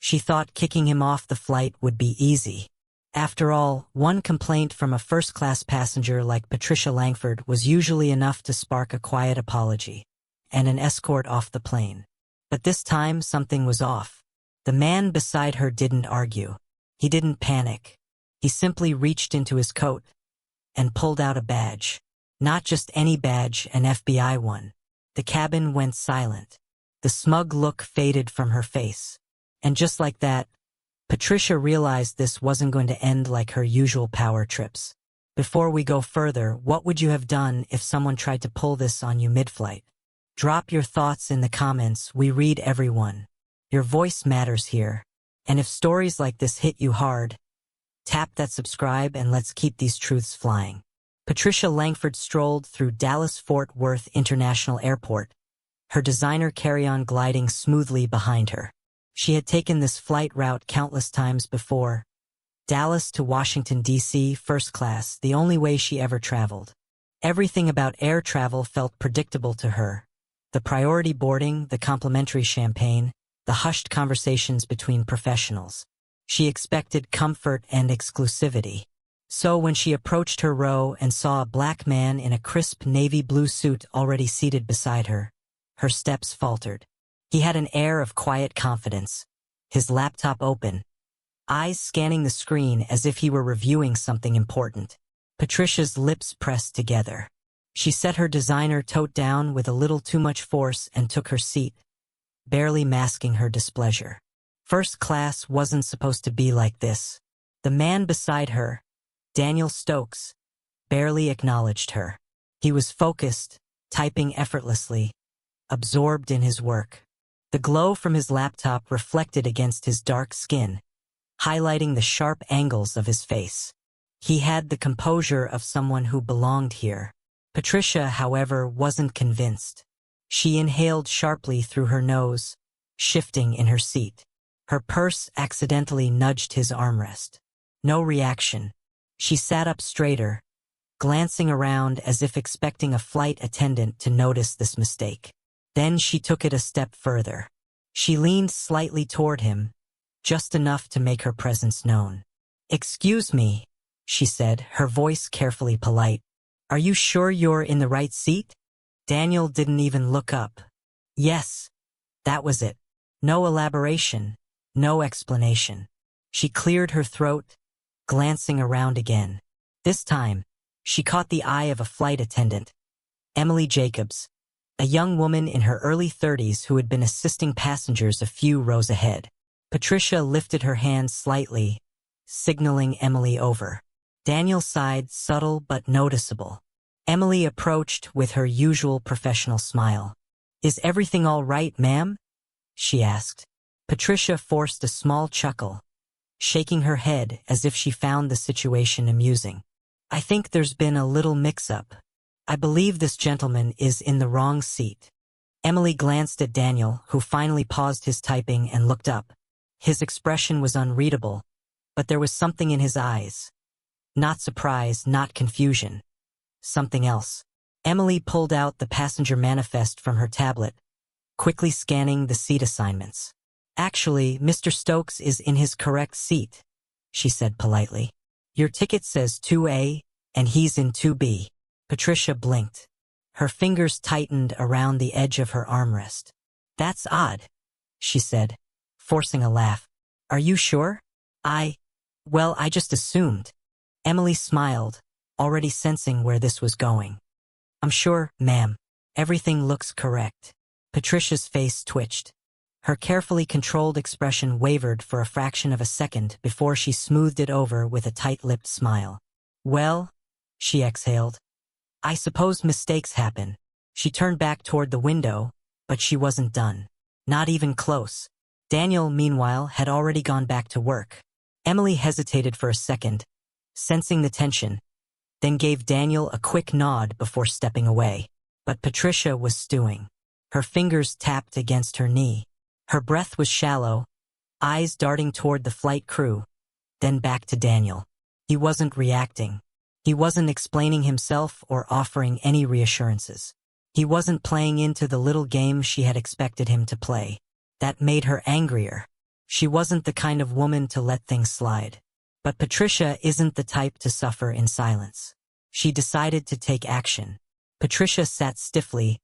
She thought kicking him off the flight would be easy. After all, one complaint from a first-class passenger like Patricia Langford was usually enough to spark a quiet apology and an escort off the plane. But this time something was off. The man beside her didn't argue. He didn't panic. He simply reached into his coat and pulled out a badge. Not just any badge, an FBI one. The cabin went silent. The smug look faded from her face. And just like that, Patricia realized this wasn't going to end like her usual power trips. Before we go further, what would you have done if someone tried to pull this on you mid-flight? Drop your thoughts in the comments. We read everyone. Your voice matters here. And if stories like this hit you hard, tap that subscribe and let's keep these truths flying. Patricia Langford strolled through Dallas-Fort Worth International Airport, her designer carry-on gliding smoothly behind her. She had taken this flight route countless times before. Dallas to Washington, D.C., first class, the only way she ever traveled. Everything about air travel felt predictable to her. The priority boarding, the complimentary champagne, the hushed conversations between professionals. She expected comfort and exclusivity. So when she approached her row and saw a black man in a crisp navy blue suit already seated beside her, her steps faltered. He had an air of quiet confidence, his laptop open, eyes scanning the screen as if he were reviewing something important. Patricia's lips pressed together. She set her designer tote down with a little too much force and took her seat, barely masking her displeasure. First class wasn't supposed to be like this. The man beside her, Daniel Stokes, barely acknowledged her. He was focused, typing effortlessly, absorbed in his work. The glow from his laptop reflected against his dark skin, highlighting the sharp angles of his face. He had the composure of someone who belonged here. Patricia, however, wasn't convinced. She inhaled sharply through her nose, shifting in her seat. Her purse accidentally nudged his armrest. No reaction. She sat up straighter, glancing around as if expecting a flight attendant to notice this mistake. Then she took it a step further. She leaned slightly toward him, just enough to make her presence known. "Excuse me," she said, her voice carefully polite. "Are you sure you're in the right seat?" Daniel didn't even look up. Yes, that was it. No elaboration, no explanation. She cleared her throat, glancing around again. This time, she caught the eye of a flight attendant, Emily Jacobs, a young woman in her early 30s who had been assisting passengers a few rows ahead. Patricia lifted her hand slightly, signaling Emily over. Daniel sighed, subtle but noticeable. Emily approached with her usual professional smile. "Is everything all right, ma'am?" she asked. Patricia forced a small chuckle, shaking her head as if she found the situation amusing. "I think there's been a little mix-up. I believe this gentleman is in the wrong seat." Emily glanced at Daniel, who finally paused his typing and looked up. His expression was unreadable, but there was something in his eyes. Not surprise, not confusion. Something else. Emily pulled out the passenger manifest from her tablet, quickly scanning the seat assignments. "Actually, Mr. Stokes is in his correct seat," she said politely. "Your ticket says 2A, and he's in 2B. Patricia blinked. Her fingers tightened around the edge of her armrest. "That's odd," she said, forcing a laugh. "Are you sure?" Well, I just assumed." Emily smiled, already sensing where this was going. "I'm sure, ma'am. Everything looks correct." Patricia's face twitched. Her carefully controlled expression wavered for a fraction of a second before she smoothed it over with a tight-lipped smile. "Well," she exhaled, "I suppose mistakes happen." She turned back toward the window, but she wasn't done. Not even close. Daniel, meanwhile, had already gone back to work. Emily hesitated for a second, sensing the tension, then gave Daniel a quick nod before stepping away. But Patricia was stewing. Her fingers tapped against her knee. Her breath was shallow, eyes darting toward the flight crew, then back to Daniel. He wasn't reacting. He wasn't explaining himself or offering any reassurances. He wasn't playing into the little game she had expected him to play. That made her angrier. She wasn't the kind of woman to let things slide. But Patricia isn't the type to suffer in silence. She decided to take action. Patricia sat stiffly,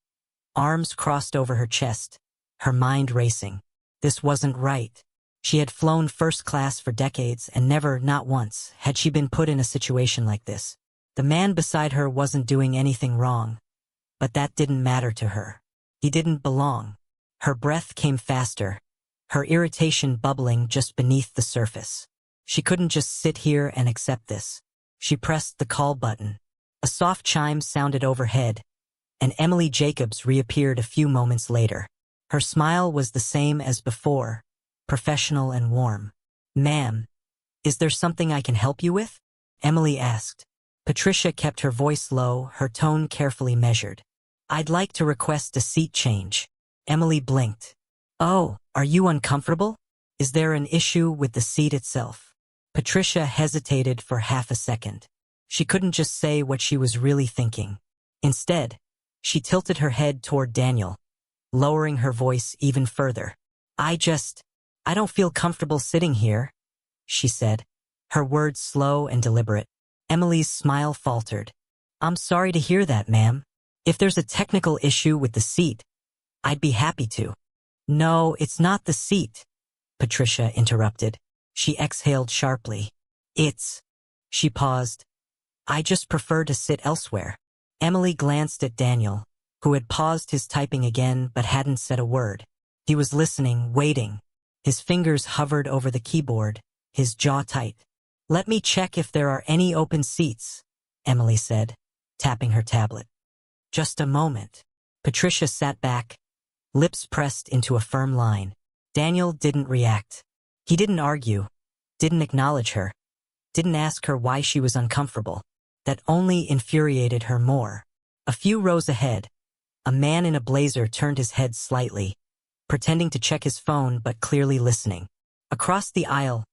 arms crossed over her chest, her mind racing. This wasn't right. She had flown first class for decades and never, not once, had she been put in a situation like this. The man beside her wasn't doing anything wrong, but that didn't matter to her. He didn't belong. Her breath came faster, her irritation bubbling just beneath the surface. She couldn't just sit here and accept this. She pressed the call button. A soft chime sounded overhead, and Emily Jacobs reappeared a few moments later. Her smile was the same as before, professional and warm. "Ma'am, is there something I can help you with?" Emily asked. Patricia kept her voice low, her tone carefully measured. "I'd like to request a seat change." Emily blinked. "Oh, are you uncomfortable? Is there an issue with the seat itself?" Patricia hesitated for half a second. She couldn't just say what she was really thinking. Instead, she tilted her head toward Daniel, lowering her voice even further. I don't feel comfortable sitting here," she said, her words slow and deliberate. Emily's smile faltered. "I'm sorry to hear that, ma'am. If there's a technical issue with the seat, I'd be happy to." "No, it's not the seat," Patricia interrupted. She exhaled sharply. She paused. "I just prefer to sit elsewhere." Emily glanced at Daniel, who had paused his typing again but hadn't said a word. He was listening, waiting. His fingers hovered over the keyboard, his jaw tight. "Let me check if there are any open seats," Emily said, tapping her tablet. "Just a moment." Patricia sat back, lips pressed into a firm line. Daniel didn't react. He didn't argue, didn't acknowledge her, didn't ask her why she was uncomfortable. That only infuriated her more. A few rows ahead, a man in a blazer turned his head slightly, pretending to check his phone but clearly listening. Across the aisle,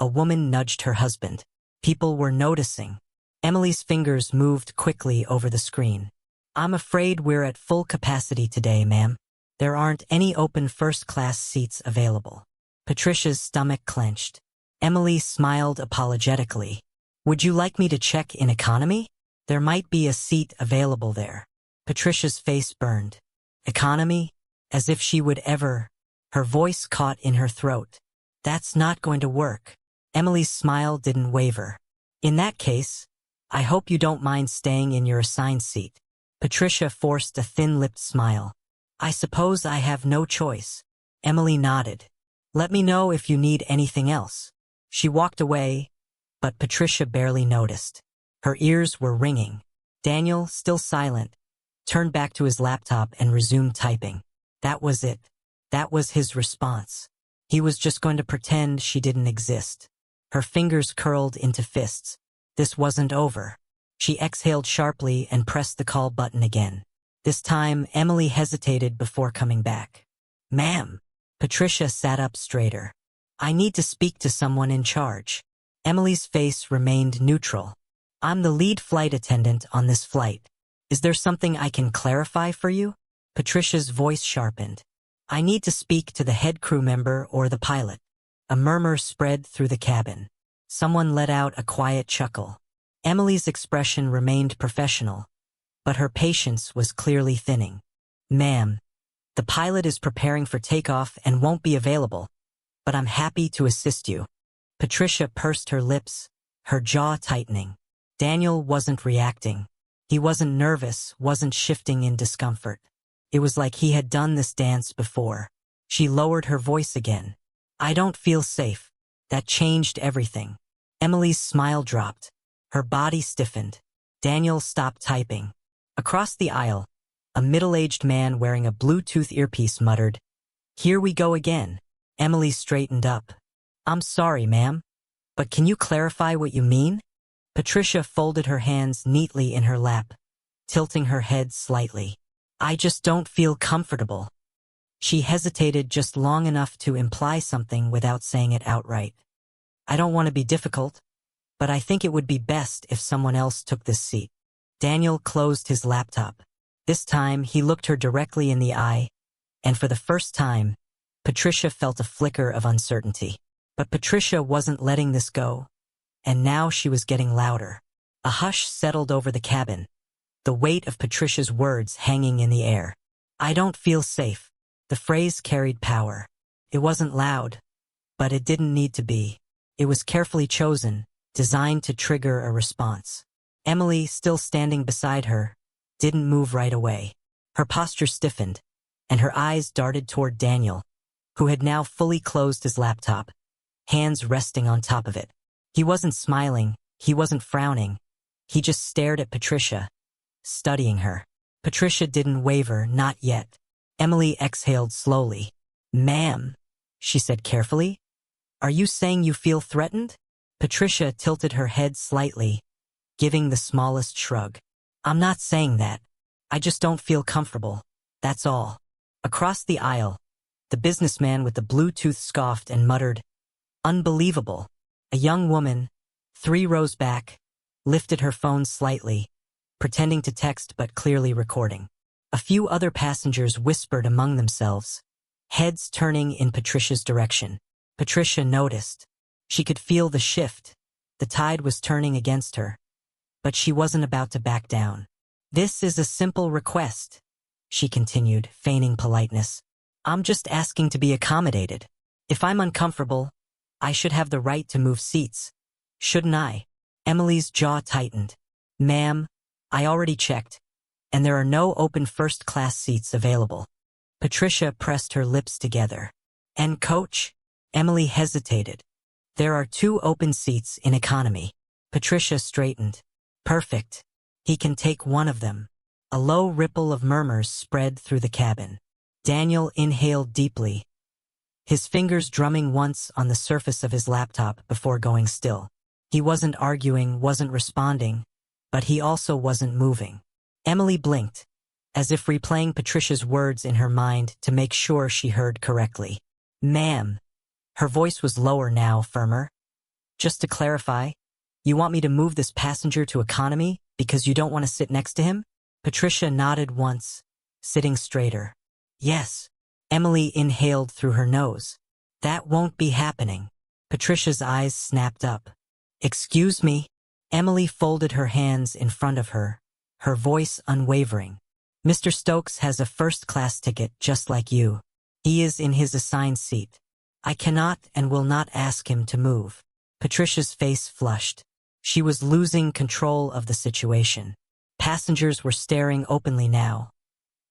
a woman nudged her husband. People were noticing. Emily's fingers moved quickly over the screen. "I'm afraid we're at full capacity today, ma'am. There aren't any open first-class seats available." Patricia's stomach clenched. Emily smiled apologetically. "Would you like me to check in economy? There might be a seat available there." Patricia's face burned. "Economy? As if she would ever—" Her voice caught in her throat. "That's not going to work." Emily's smile didn't waver. "In that case, I hope you don't mind staying in your assigned seat." Patricia forced a thin-lipped smile. "I suppose I have no choice." Emily nodded. "Let me know if you need anything else." She walked away, but Patricia barely noticed. Her ears were ringing. Daniel, still silent, turned back to his laptop and resumed typing. That was it. That was his response. He was just going to pretend she didn't exist. Her fingers curled into fists. This wasn't over. She exhaled sharply and pressed the call button again. This time, Emily hesitated before coming back. "Ma'am." Patricia sat up straighter. "I need to speak to someone in charge." Emily's face remained neutral. "I'm the lead flight attendant on this flight. Is there something I can clarify for you?" Patricia's voice sharpened. "I need to speak to the head crew member or the pilot." A murmur spread through the cabin. Someone let out a quiet chuckle. Emily's expression remained professional, but her patience was clearly thinning. "Ma'am, the pilot is preparing for takeoff and won't be available, but I'm happy to assist you." Patricia pursed her lips, her jaw tightening. Daniel wasn't reacting. He wasn't nervous, wasn't shifting in discomfort. It was like he had done this dance before. She lowered her voice again. "I don't feel safe." That changed everything. Emily's smile dropped. Her body stiffened. Daniel stopped typing. Across the aisle, a middle-aged man wearing a Bluetooth earpiece muttered, "Here we go again." Emily straightened up. "I'm sorry, ma'am, but can you clarify what you mean?" Patricia folded her hands neatly in her lap, tilting her head slightly. "I just don't feel comfortable." She hesitated just long enough to imply something without saying it outright. "I don't want to be difficult, but I think it would be best if someone else took this seat." Daniel closed his laptop. This time, he looked her directly in the eye, and for the first time, Patricia felt a flicker of uncertainty. But Patricia wasn't letting this go, and now she was getting louder. A hush settled over the cabin, the weight of Patricia's words hanging in the air. "I don't feel safe." The phrase carried power. It wasn't loud, but it didn't need to be. It was carefully chosen, designed to trigger a response. Emily, still standing beside her, didn't move right away. Her posture stiffened, and her eyes darted toward Daniel, who had now fully closed his laptop, hands resting on top of it. He wasn't smiling, he wasn't frowning. He just stared at Patricia, studying her. Patricia didn't waver, not yet. Emily exhaled slowly. "Ma'am," she said carefully, "are you saying you feel threatened?" Patricia tilted her head slightly, giving the smallest shrug. "I'm not saying that. I just don't feel comfortable. That's all." Across the aisle, the businessman with the Bluetooth scoffed and muttered, "Unbelievable." A young woman, 3 rows back, lifted her phone slightly, pretending to text but clearly recording. A few other passengers whispered among themselves, heads turning in Patricia's direction. Patricia noticed. She could feel the shift. The tide was turning against her. But she wasn't about to back down. "This is a simple request," she continued, feigning politeness. "I'm just asking to be accommodated. If I'm uncomfortable, I should have the right to move seats, shouldn't I?" Emily's jaw tightened. "Ma'am, I already checked, and there are no open first-class seats available." Patricia pressed her lips together. "And coach?" Emily hesitated. "There are 2 open seats in economy." Patricia straightened. "Perfect. He can take one of them." A low ripple of murmurs spread through the cabin. Daniel inhaled deeply, his fingers drumming once on the surface of his laptop before going still. He wasn't arguing, wasn't responding, but he also wasn't moving. Emily blinked, as if replaying Patricia's words in her mind to make sure she heard correctly. "Ma'am." Her voice was lower now, firmer. "Just to clarify, you want me to move this passenger to economy because you don't want to sit next to him?" Patricia nodded once, sitting straighter. "Yes." Emily inhaled through her nose. "That won't be happening." Patricia's eyes snapped up. "Excuse me?" Emily folded her hands in front of her, her voice unwavering. "Mr. Stokes has a first-class ticket just like you. He is in his assigned seat. I cannot and will not ask him to move." Patricia's face flushed. She was losing control of the situation. Passengers were staring openly now,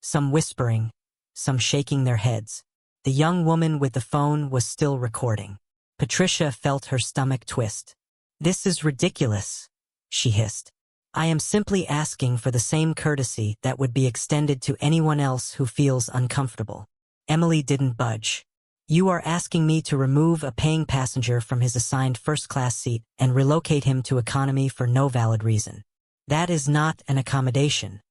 some whispering, some shaking their heads. The young woman with the phone was still recording. Patricia felt her stomach twist. "This is ridiculous," she hissed. "I am simply asking for the same courtesy that would be extended to anyone else who feels uncomfortable." Emily didn't budge. "You are asking me to remove a paying passenger from his assigned first-class seat and relocate him to economy for no valid reason. That is not an accommodation.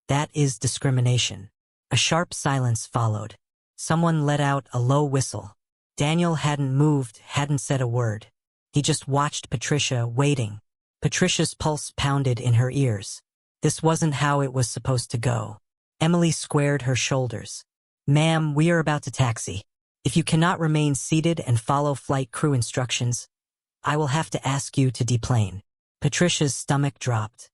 That is discrimination." A sharp silence followed. Someone let out a low whistle. Daniel hadn't moved, hadn't said a word. He just watched Patricia, waiting. Patricia's pulse pounded in her ears. This wasn't how it was supposed to go. Emily squared her shoulders. "Ma'am, we are about to taxi. If you cannot remain seated and follow flight crew instructions, I will have to ask you to deplane." Patricia's stomach dropped.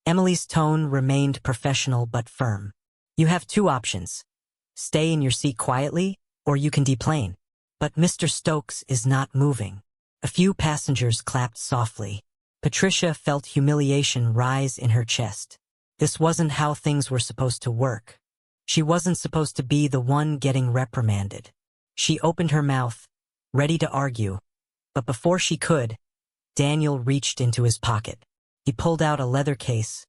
Emily's tone remained professional but firm. "You have 2 options. Stay in your seat quietly, or you can deplane." "But Mr. Stokes is not moving." A few passengers clapped softly. Patricia felt humiliation rise in her chest. This wasn't how things were supposed to work. She wasn't supposed to be the one getting reprimanded. She opened her mouth, ready to argue, but before she could, Daniel reached into his pocket. He pulled out a leather case,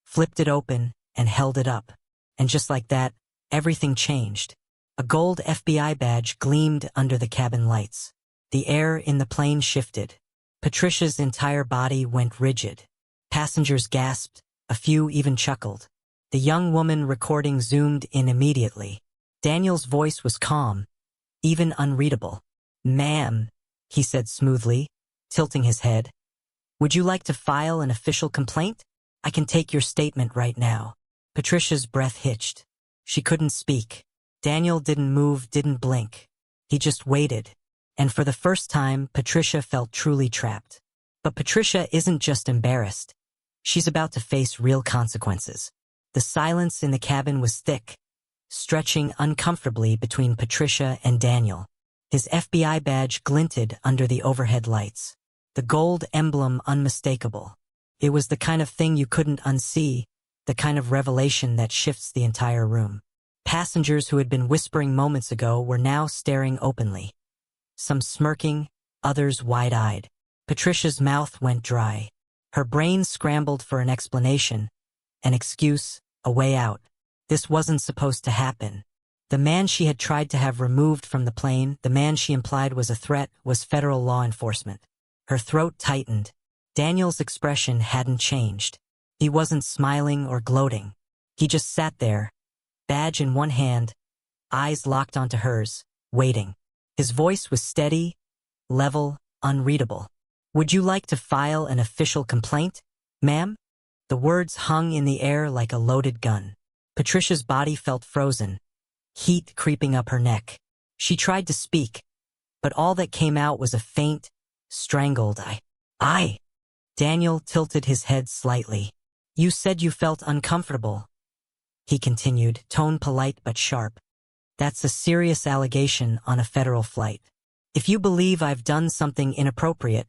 flipped it open, and held it up. And just like that, everything changed. A gold FBI badge gleamed under the cabin lights. The air in the plane shifted. Patricia's entire body went rigid. Passengers gasped, a few even chuckled. The young woman recording zoomed in immediately. Daniel's voice was calm, even unreadable. "Ma'am," he said smoothly, tilting his head. "Would you like to file an official complaint? I can take your statement right now." Patricia's breath hitched. She couldn't speak. Daniel didn't move, didn't blink. He just waited. And for the first time, Patricia felt truly trapped. But Patricia isn't just embarrassed. She's about to face real consequences. The silence in the cabin was thick, stretching uncomfortably between Patricia and Daniel. His FBI badge glinted under the overhead lights, the gold emblem unmistakable. It was the kind of thing you couldn't unsee, the kind of revelation that shifts the entire room. Passengers who had been whispering moments ago were now staring openly, some smirking, others wide-eyed. Patricia's mouth went dry. Her brain scrambled for an explanation, an excuse, a way out. This wasn't supposed to happen. The man she had tried to have removed from the plane, the man she implied was a threat, was federal law enforcement. Her throat tightened. Daniel's expression hadn't changed. He wasn't smiling or gloating. He just sat there, badge in one hand, eyes locked onto hers, waiting. His voice was steady, level, unreadable. "Would you like to file an official complaint, ma'am?" The words hung in the air like a loaded gun. Patricia's body felt frozen, heat creeping up her neck. She tried to speak, but all that came out was a faint, strangled I. Daniel tilted his head slightly. "You said you felt uncomfortable," he continued, tone polite but sharp. "That's a serious allegation on a federal flight. If you believe I've done something inappropriate,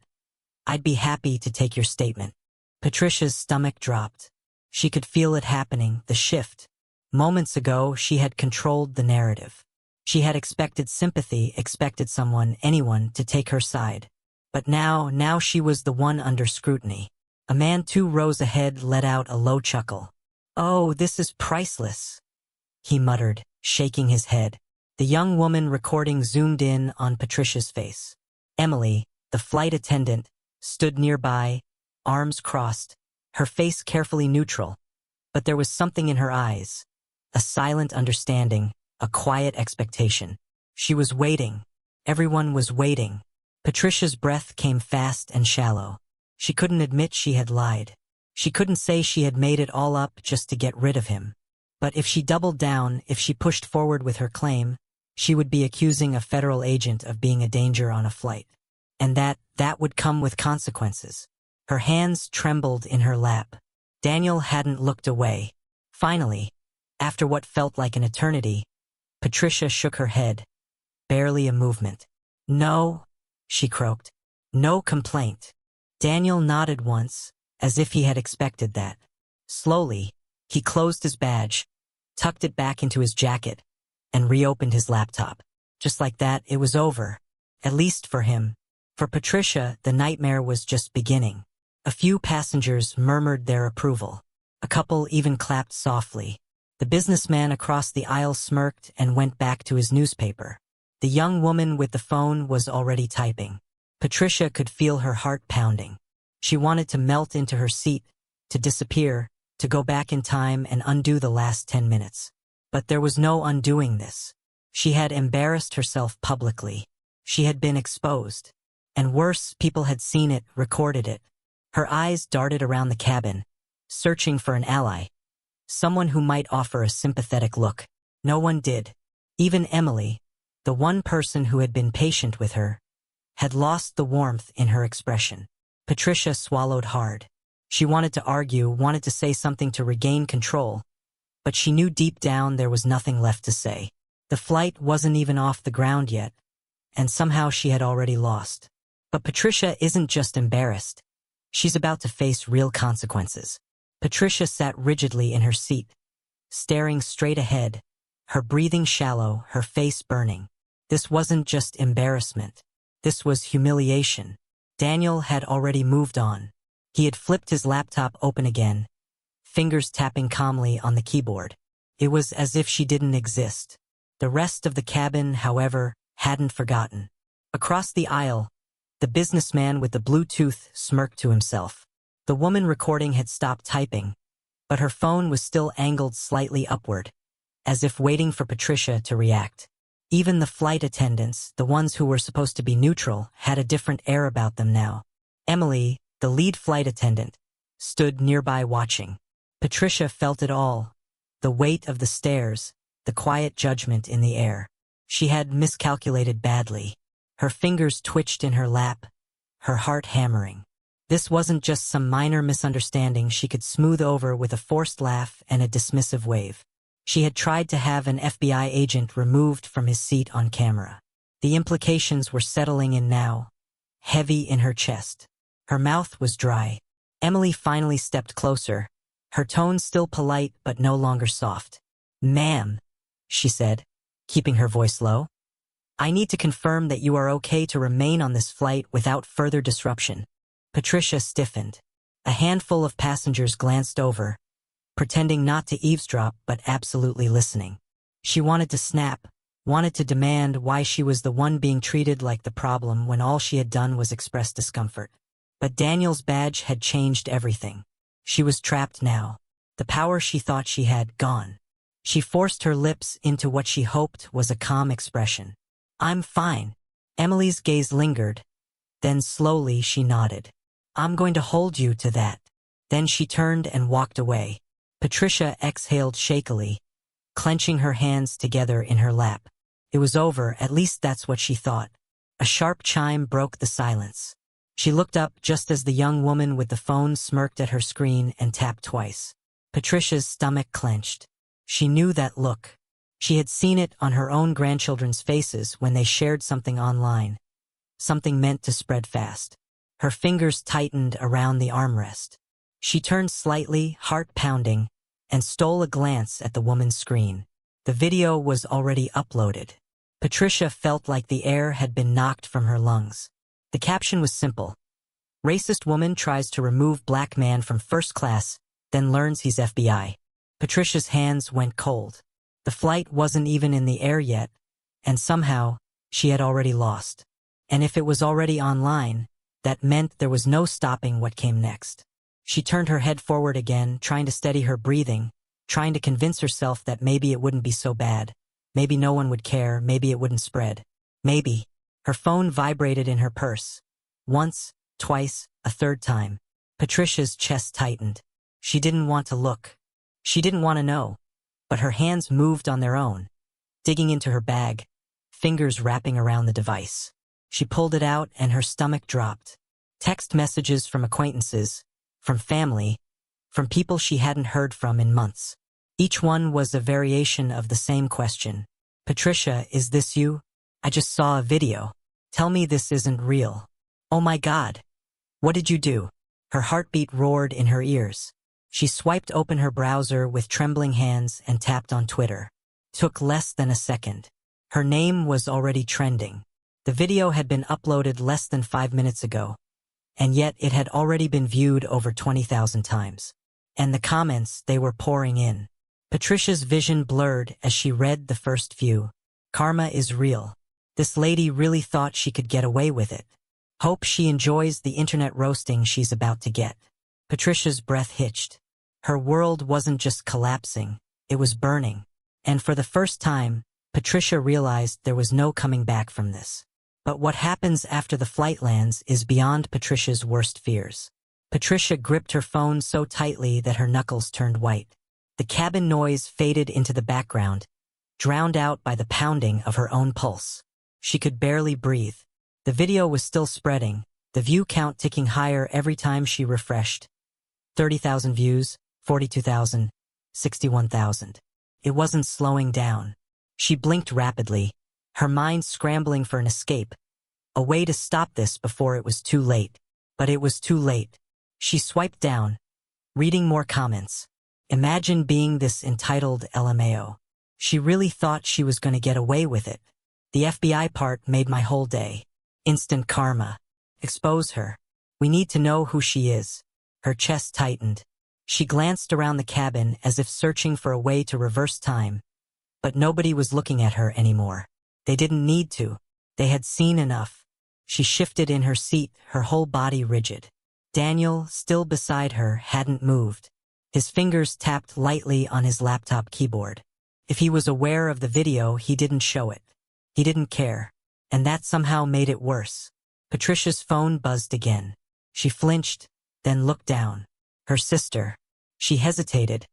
I'd be happy to take your statement." Patricia's stomach dropped. She could feel it happening, the shift. Moments ago, she had controlled the narrative. She had expected sympathy, expected someone, anyone, to take her side. But now she was the one under scrutiny. A man 2 rows ahead let out a low chuckle. "Oh, this is priceless," he muttered, shaking his head. The young woman recording zoomed in on Patricia's face. Emily, the flight attendant, stood nearby, arms crossed, her face carefully neutral. But there was something in her eyes, a silent understanding, a quiet expectation. She was waiting. Everyone was waiting. Patricia's breath came fast and shallow. She couldn't admit she had lied. She couldn't say she had made it all up just to get rid of him. But if she doubled down, if she pushed forward with her claim, she would be accusing a federal agent of being a danger on a flight. And that would come with consequences. Her hands trembled in her lap. Daniel hadn't looked away. Finally, after what felt like an eternity, Patricia shook her head. Barely a movement. "No," she croaked. "No complaint." Daniel nodded once, as if he had expected that. Slowly, he closed his badge, tucked it back into his jacket, and reopened his laptop. Just like that, it was over. At least for him. For Patricia, the nightmare was just beginning. A few passengers murmured their approval. A couple even clapped softly. The businessman across the aisle smirked and went back to his newspaper. The young woman with the phone was already typing. Patricia could feel her heart pounding. She wanted to melt into her seat, to disappear, to go back in time and undo the last 10 minutes. But there was no undoing this. She had embarrassed herself publicly. She had been exposed. And worse, people had seen it, recorded it. Her eyes darted around the cabin, searching for an ally. Someone who might offer a sympathetic look. No one did. Even Emily, the one person who had been patient with her, had lost the warmth in her expression. Patricia swallowed hard. She wanted to argue, wanted to say something to regain control, but she knew deep down there was nothing left to say. The flight wasn't even off the ground yet, and somehow she had already lost. But Patricia isn't just embarrassed. She's about to face real consequences. Patricia sat rigidly in her seat, staring straight ahead, her breathing shallow, her face burning. This wasn't just embarrassment. This was humiliation. Daniel had already moved on. He had flipped his laptop open again, fingers tapping calmly on the keyboard. It was as if she didn't exist. The rest of the cabin, however, hadn't forgotten. Across the aisle, the businessman with the Bluetooth smirked to himself. The woman recording had stopped typing, but her phone was still angled slightly upward, as if waiting for Patricia to react. Even the flight attendants, the ones who were supposed to be neutral, had a different air about them now. Emily, the lead flight attendant, stood nearby watching. Patricia felt it all, the weight of the stares, the quiet judgment in the air. She had miscalculated badly. Her fingers twitched in her lap, her heart hammering. This wasn't just some minor misunderstanding she could smooth over with a forced laugh and a dismissive wave. She had tried to have an FBI agent removed from his seat on camera. The implications were settling in now, heavy in her chest. Her mouth was dry. Emily finally stepped closer, her tone still polite but no longer soft. "Ma'am," she said, keeping her voice low, "I need to confirm that you are okay to remain on this flight without further disruption." Patricia stiffened. A handful of passengers glanced over, pretending not to eavesdrop but absolutely listening. She wanted to snap, wanted to demand why she was the one being treated like the problem when all she had done was express discomfort. But Daniel's badge had changed everything. She was trapped now. The power she thought she had, gone. She forced her lips into what she hoped was a calm expression. "I'm fine." Emily's gaze lingered. Then slowly she nodded. "I'm going to hold you to that." Then she turned and walked away. Patricia exhaled shakily, clenching her hands together in her lap. It was over, at least that's what she thought. A sharp chime broke the silence. She looked up just as the young woman with the phone smirked at her screen and tapped twice. Patricia's stomach clenched. She knew that look. She had seen it on her own grandchildren's faces when they shared something online. Something meant to spread fast. Her fingers tightened around the armrest. She turned slightly, heart pounding, and stole a glance at the woman's screen. The video was already uploaded. Patricia felt like the air had been knocked from her lungs. The caption was simple. "Racist woman tries to remove black man from first class, then learns he's FBI." Patricia's hands went cold. The flight wasn't even in the air yet, and somehow, she had already lost. And if it was already online, that meant there was no stopping what came next. She turned her head forward again, trying to steady her breathing, trying to convince herself that maybe it wouldn't be so bad. Maybe no one would care, maybe it wouldn't spread. Maybe. Her phone vibrated in her purse. Once, twice, a third time. Patricia's chest tightened. She didn't want to look. She didn't want to know. But her hands moved on their own, digging into her bag, fingers wrapping around the device. She pulled it out and her stomach dropped. Text messages from acquaintances, from family, from people she hadn't heard from in months. Each one was a variation of the same question. "Patricia, is this you? I just saw a video. Tell me this isn't real. Oh my God. What did you do?" Her heartbeat roared in her ears. She swiped open her browser with trembling hands and tapped on Twitter. Took less than a second. Her name was already trending. The video had been uploaded less than 5 minutes ago, and yet it had already been viewed over 20,000 times. And the comments, they were pouring in. Patricia's vision blurred as she read the first few. "Karma is real. This lady really thought she could get away with it. Hope she enjoys the internet roasting she's about to get." Patricia's breath hitched. Her world wasn't just collapsing, it was burning. And for the first time, Patricia realized there was no coming back from this. But what happens after the flight lands is beyond Patricia's worst fears. Patricia gripped her phone so tightly that her knuckles turned white. The cabin noise faded into the background, drowned out by the pounding of her own pulse. She could barely breathe. The video was still spreading, the view count ticking higher every time she refreshed. 30,000 views, 42,000, 61,000. It wasn't slowing down. She blinked rapidly, her mind scrambling for an escape, a way to stop this before it was too late. But it was too late. She swiped down, reading more comments. Imagine being this entitled LMAO. She really thought she was going to get away with it. The FBI part made my whole day. Instant karma. Expose her. We need to know who she is. Her chest tightened. She glanced around the cabin as if searching for a way to reverse time. But nobody was looking at her anymore. They didn't need to. They had seen enough. She shifted in her seat, her whole body rigid. Daniel, still beside her, hadn't moved. His fingers tapped lightly on his laptop keyboard. If he was aware of the video, he didn't show it. He didn't care. And that somehow made it worse. Patricia's phone buzzed again. She flinched, then looked down. Her sister. She hesitated,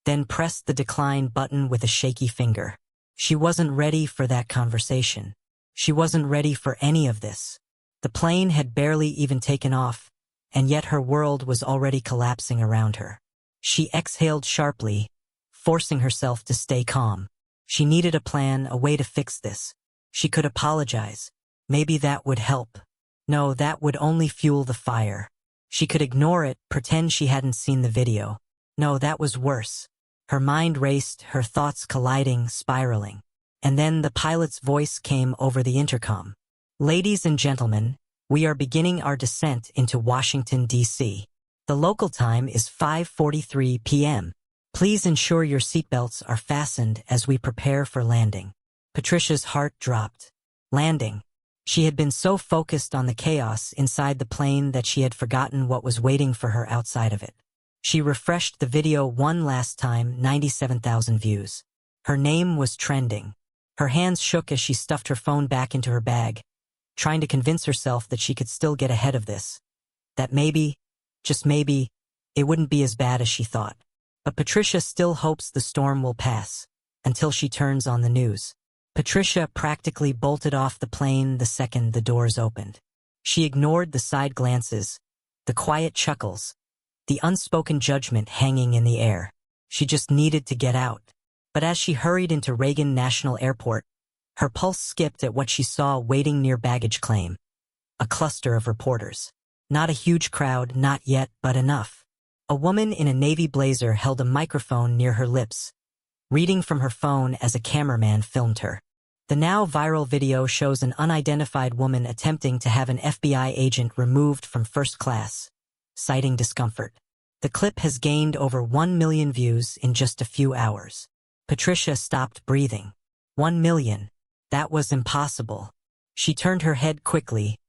then pressed the decline button with a shaky finger. She wasn't ready for that conversation. She wasn't ready for any of this. The plane had barely even taken off, and yet her world was already collapsing around her. She exhaled sharply, forcing herself to stay calm. She needed a plan, a way to fix this. She could apologize. Maybe that would help. No, that would only fuel the fire. She could ignore it, pretend she hadn't seen the video. No, that was worse. Her mind raced, her thoughts colliding, spiraling. And then the pilot's voice came over the intercom. "Ladies and gentlemen, we are beginning our descent into Washington, D.C. The local time is 5:43 p.m. Please ensure your seatbelts are fastened as we prepare for landing." Patricia's heart dropped. Landing. She had been so focused on the chaos inside the plane that she had forgotten what was waiting for her outside of it. She refreshed the video one last time, 97,000 views. Her name was trending. Her hands shook as she stuffed her phone back into her bag, trying to convince herself that she could still get ahead of this. That maybe, just maybe, it wouldn't be as bad as she thought. But Patricia still hopes the storm will pass, until she turns on the news. Patricia practically bolted off the plane the second the doors opened. She ignored the side glances, the quiet chuckles, the unspoken judgment hanging in the air. She just needed to get out. But as she hurried into Reagan National Airport, her pulse skipped at what she saw waiting near baggage claim. A cluster of reporters. Not a huge crowd, not yet, but enough. A woman in a navy blazer held a microphone near her lips, reading from her phone as a cameraman filmed her. The now viral video shows an unidentified woman attempting to have an FBI agent removed from first class, citing discomfort. The clip has gained over 1 million views in just a few hours. Patricia stopped breathing. 1 million. That was impossible. She turned her head quickly,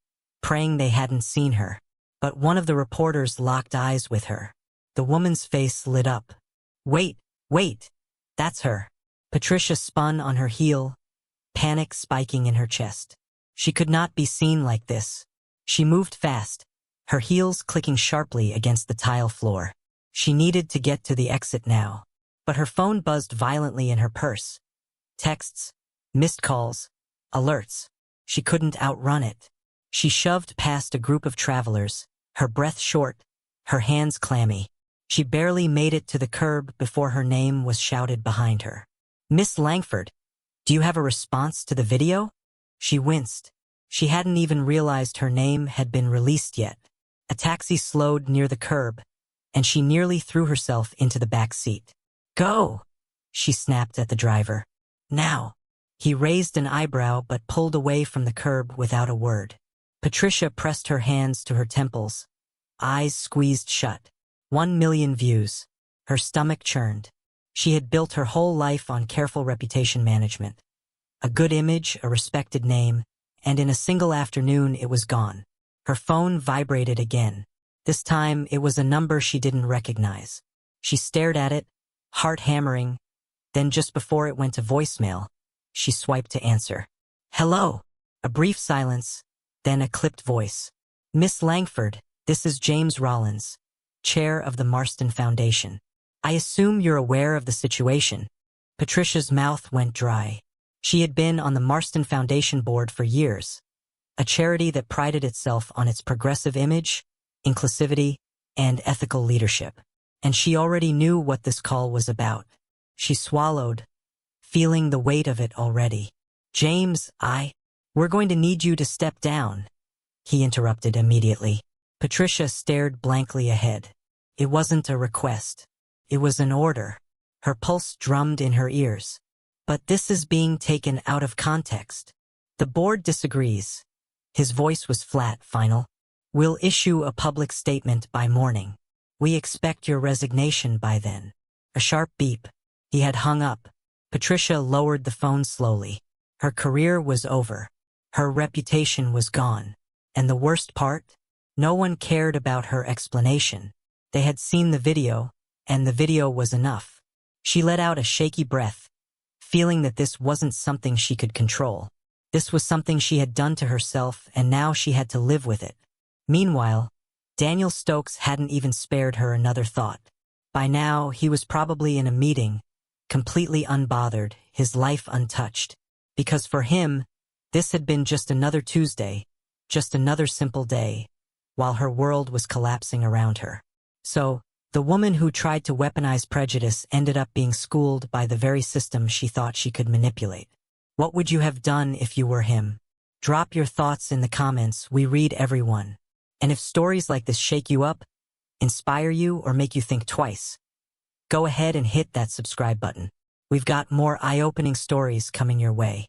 praying they hadn't seen her. But one of the reporters locked eyes with her. The woman's face lit up. "Wait, wait, that's her." Patricia spun on her heel, panic spiking in her chest. She could not be seen like this. She moved fast, her heels clicking sharply against the tile floor. She needed to get to the exit now. But her phone buzzed violently in her purse. Texts, missed calls, alerts. She couldn't outrun it. She shoved past a group of travelers, her breath short, her hands clammy. She barely made it to the curb before her name was shouted behind her. "Miss Langford, do you have a response to the video?" She winced. She hadn't even realized her name had been released yet. A taxi slowed near the curb, and she nearly threw herself into the back seat. "Go!" she snapped at the driver. "Now." He raised an eyebrow but pulled away from the curb without a word. Patricia pressed her hands to her temples, eyes squeezed shut. 1 million views. Her stomach churned. She had built her whole life on careful reputation management. A good image, a respected name, and in a single afternoon it was gone. Her phone vibrated again. This time it was a number she didn't recognize. She stared at it, heart hammering. Then just before it went to voicemail, she swiped to answer. "Hello." A brief silence, then a clipped voice. "Miss Langford, this is James Rollins, chair of the Marston Foundation. I assume you're aware of the situation." Patricia's mouth went dry. She had been on the Marston Foundation board for years, a charity that prided itself on its progressive image, inclusivity, and ethical leadership. And she already knew what this call was about. She swallowed, feeling the weight of it already. "James, we're going to need you to step down," he interrupted immediately. Patricia stared blankly ahead. It wasn't a request. It was an order. Her pulse drummed in her ears. But this is being taken out of context. "The board disagrees." His voice was flat, final. "We'll issue a public statement by morning. We expect your resignation by then." A sharp beep. He had hung up. Patricia lowered the phone slowly. Her career was over. Her reputation was gone. And the worst part? No one cared about her explanation. They had seen the video, and the video was enough. She let out a shaky breath, feeling that this wasn't something she could control. This was something she had done to herself, and now she had to live with it. Meanwhile, Daniel Stokes hadn't even spared her another thought. By now, he was probably in a meeting, completely unbothered, his life untouched. Because for him, this had been just another Tuesday, just another simple day, while her world was collapsing around her. So, the woman who tried to weaponize prejudice ended up being schooled by the very system she thought she could manipulate. What would you have done if you were him? Drop your thoughts in the comments, we read every one. And if stories like this shake you up, inspire you, or make you think twice, go ahead and hit that subscribe button. We've got more eye-opening stories coming your way.